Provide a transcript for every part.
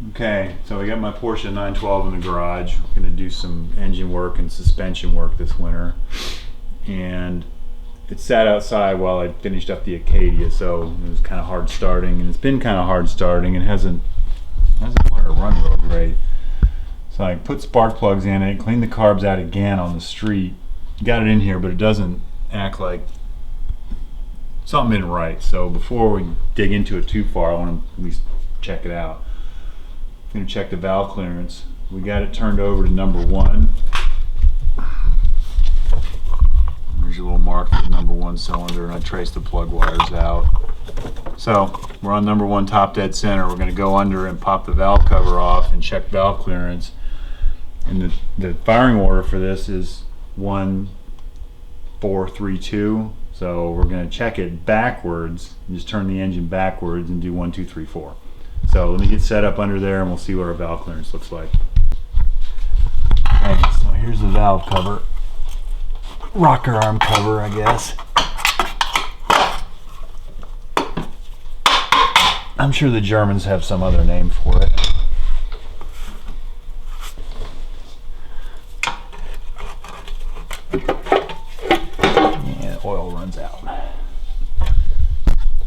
Okay, so we got my Porsche 912 in the garage. We're going to do some engine work and suspension work this winter. And it sat outside while I finished up the Acadia, so it was kind of hard starting, and it's been kind of hard starting and hasn't learned to run real great. So I put spark plugs in it, cleaned the carbs out again on the street, got it in here, but it doesn't act like something isn't right. So before we dig into it too far, I want to at least check it out. I'm going to check the valve clearance. We got it turned over to number 1. There's your little mark for the number 1 cylinder, and I traced the plug wires out. So we're on number 1 top dead center. We're going to go under and pop the valve cover off and check valve clearance. And the firing order for this is 1-4-3-2. So we're going to check it backwards, and just turn the engine backwards and do 1-2-3-4. So let me get set up under there and we'll see what our valve clearance looks like. Okay, so here's the valve cover. Rocker arm cover, I guess. I'm sure the Germans have some other name for it. And oil runs out.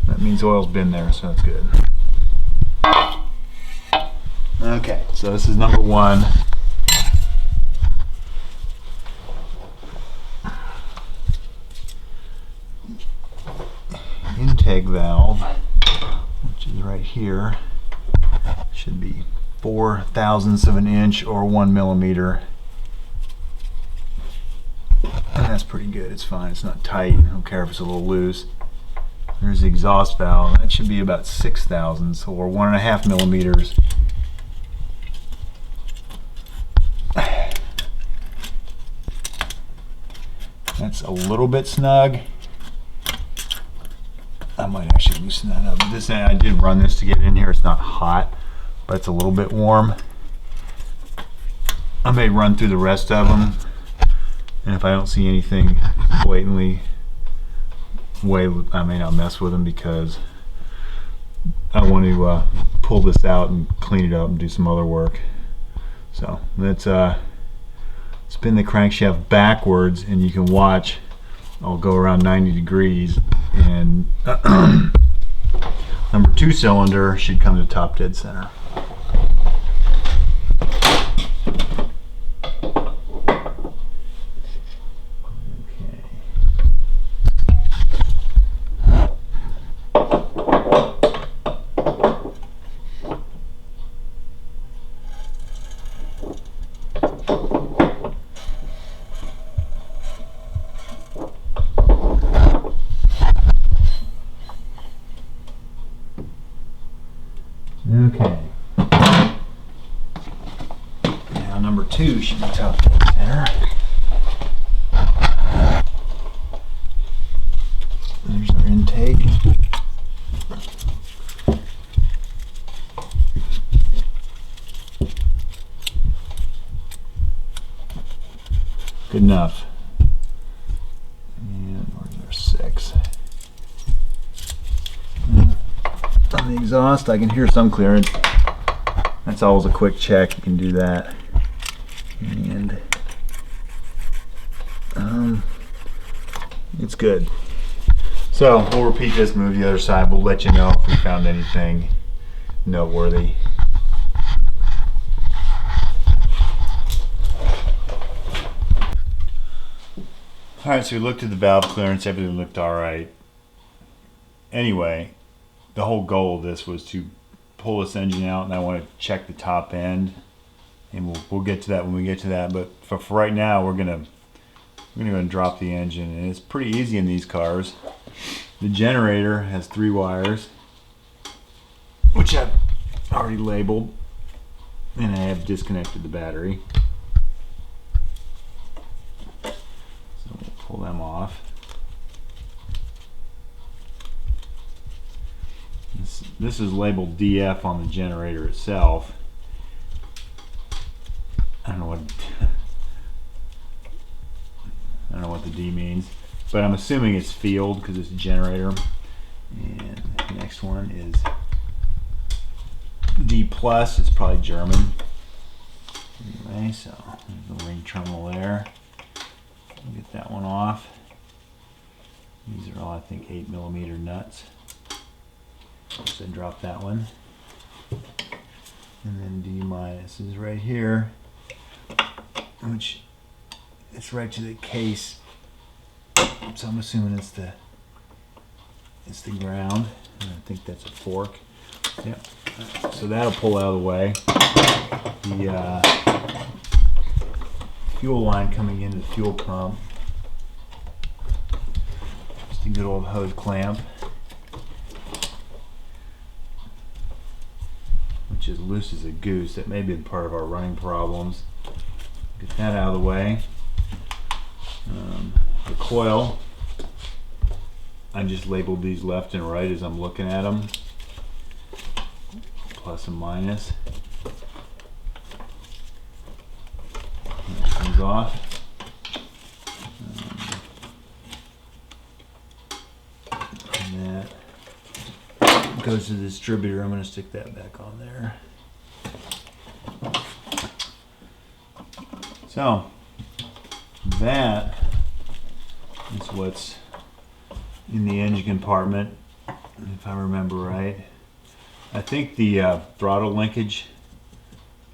That means oil's been there, so that's good. Okay, so this is number 1. Intake valve, which is right here, should be 4 thousandths of an inch or 1 millimeter. And that's pretty good. It's fine. It's not tight. I don't care if it's a little loose. There's the exhaust valve. That should be about 6 thousandths or 1.5 millimeters. That's a little bit snug. I might actually loosen that up. This end, I did run this to get in here. It's not hot, but it's a little bit warm. I may run through the rest of them, and if I don't see anything blatantly I may not mess with them, because I want to pull this out and clean it up and do some other work. So let's spin the crankshaft backwards, and you can watch I'll go around 90 degrees, and number 2 cylinder should come to top dead center. Okay. Now number 2 should be top dead center. There's our intake. Good enough. And where's our 6? On the exhaust, I can hear some clearance. That's always a quick check. You can do that. And it's good. So we'll repeat this, move the other side. We'll let you know if we found anything noteworthy. Alright, so we looked at the valve clearance. Everything looked alright. Anyway, the whole goal of this was to pull this engine out, and I want to check the top end, and we'll get to that when we get to that. But for right now, we're gonna go and drop the engine, and it's pretty easy in these cars. The generator has 3 wires, which I've already labeled, and I have disconnected the battery. So we'll pull them off. This is labeled DF on the generator itself. I don't know what the D means, but I'm assuming it's field because it's a generator. And the next one is DP plus. It's probably German. Anyway, so there's the ring terminal there. We'll get that one off. These are all, I think, 8mm nuts. So drop that one. And then D minus is right here, which it's right to the case. So I'm assuming it's the ground. And I think that's a fork. Yep. So that'll pull out of the way. The fuel line coming into the fuel pump. Just a good old hose clamp, which is loose as a goose. That may have been part of our running problems. Get that out of the way. The coil, I just labeled these left and right as I'm looking at them, plus and minus. That comes off. And that goes to the distributor. I'm going to stick that back on there. So that is what's in the engine compartment, if I remember right. I think the throttle linkage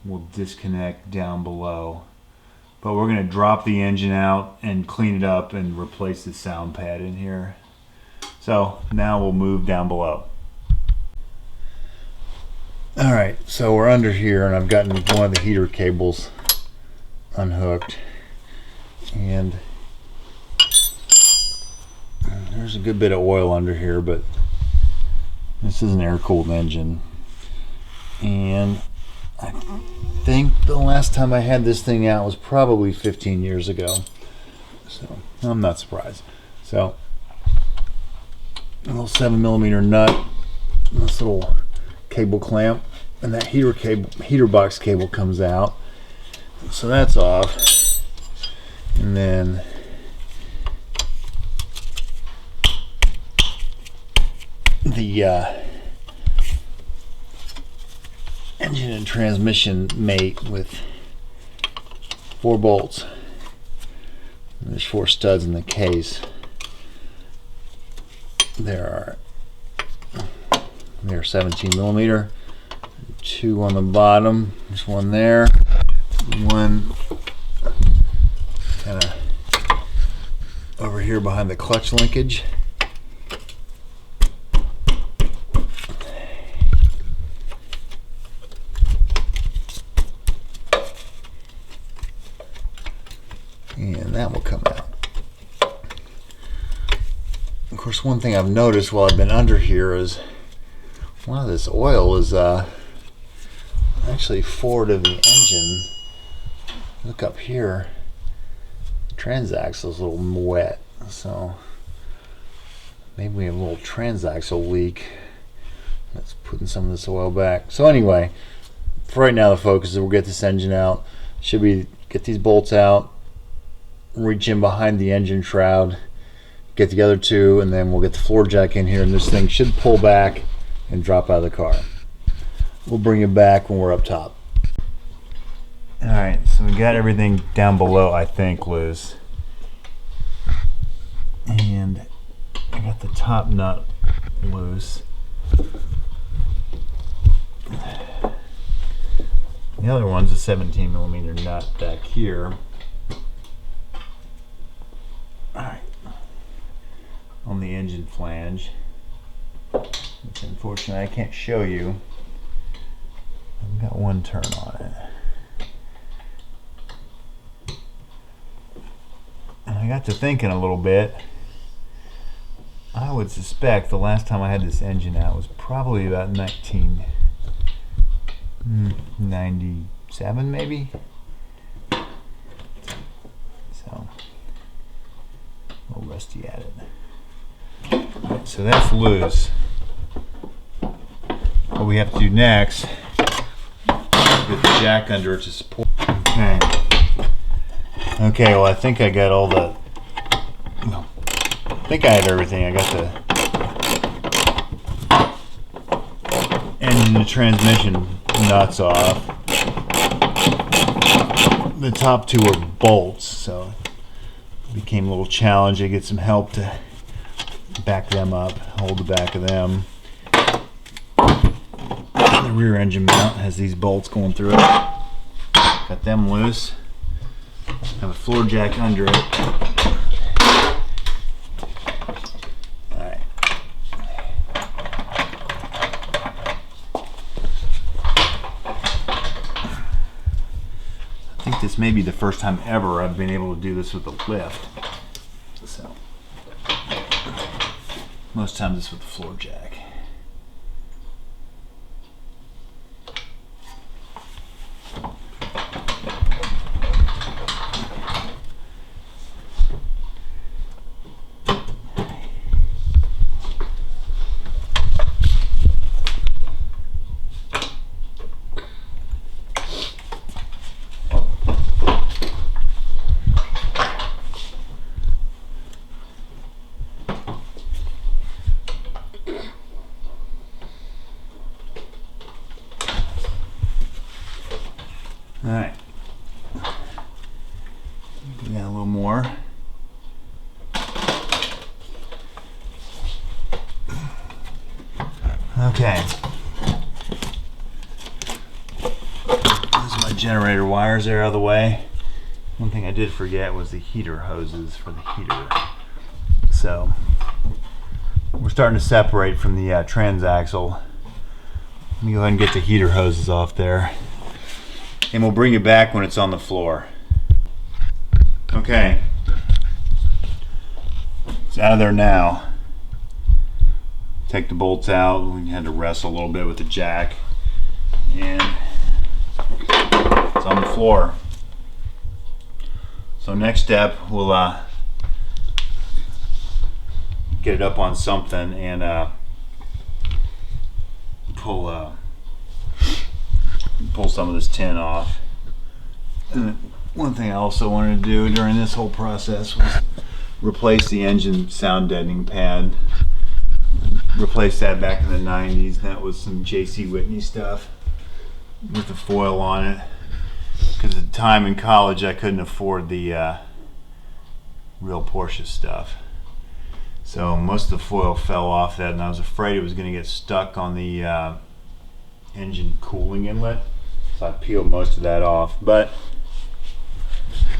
will disconnect down below, but we're going to drop the engine out and clean it up and replace the sound pad in here. So now we'll move down below. Alright, so we're under here and I've gotten one of the heater cables unhooked, and there's a good bit of oil under here, but this is an air-cooled engine, and I think the last time I had this thing out was probably 15 years ago, so I'm not surprised. So a little 7mm nut, this little cable clamp, and that heater box cable comes out, so that's off. And then the engine and transmission mate with 4 bolts. And there's 4 studs in the case. They're 17mm, 2 on the bottom. There's one there, one kind of over here behind the clutch linkage. And that will come out. Of course, one thing I've noticed while I've been under here is a lot of this oil is actually forward of the engine. Look up here, the transaxle's a little wet, so maybe we have a little transaxle leak that's putting some of this oil back. So anyway, for right now the focus is we'll get this engine out. Should we get these bolts out, reach in behind the engine shroud, get the other 2, and then we'll get the floor jack in here, and this thing should pull back and drop out of the car. We'll bring it back when we're up top. Alright, so we got everything down below, I think, Liz. And I got the top nut loose. The other one's a 17mm nut back here. Alright. On the engine flange, which unfortunately I can't show you. I've got one turn on it. And I got to thinking a little bit. I would suspect the last time I had this engine out was probably about 1997 maybe. So a little rusty at it. Right, so that's loose. What we have to do next is get the jack under it to support. Okay. Okay, well I think I got all the, no, I think I had everything. I got the engine and transmission nuts off. The top two are bolts, so it became a little challenging. Get some help to back them up, hold the back of them. The rear engine mount has these bolts going through it. Got them loose. Have a floor jack under it. Alright. I think this may be the first time ever I've been able to do this with a lift. So most times it's with the floor jack. Alright, do that a little more. Okay, those are my generator wires there out of the way. One thing I did forget was the heater hoses for the heater. So we're starting to separate from the transaxle. Let me go ahead and get the heater hoses off there. And we'll bring it back when it's on the floor. Okay, it's out of there now. Take the bolts out. We had to wrestle a little bit with the jack, and it's on the floor. So next step, we'll get it up on something and pull some of this tin off. And one thing I also wanted to do during this whole process was replace the engine sound deadening pad. Replaced that back in the 90s. That was some J.C. Whitney stuff with the foil on it. Because at the time in college I couldn't afford the real Porsche stuff. So most of the foil fell off that, and I was afraid it was going to get stuck on the engine cooling inlet. So I peeled most of that off. But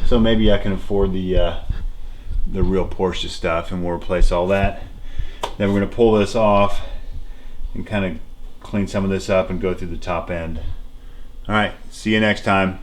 so maybe I can afford the real Porsche stuff, and we'll replace all that. Then we're going to pull this off and kind of clean some of this up and go through the top end. Alright, see you next time.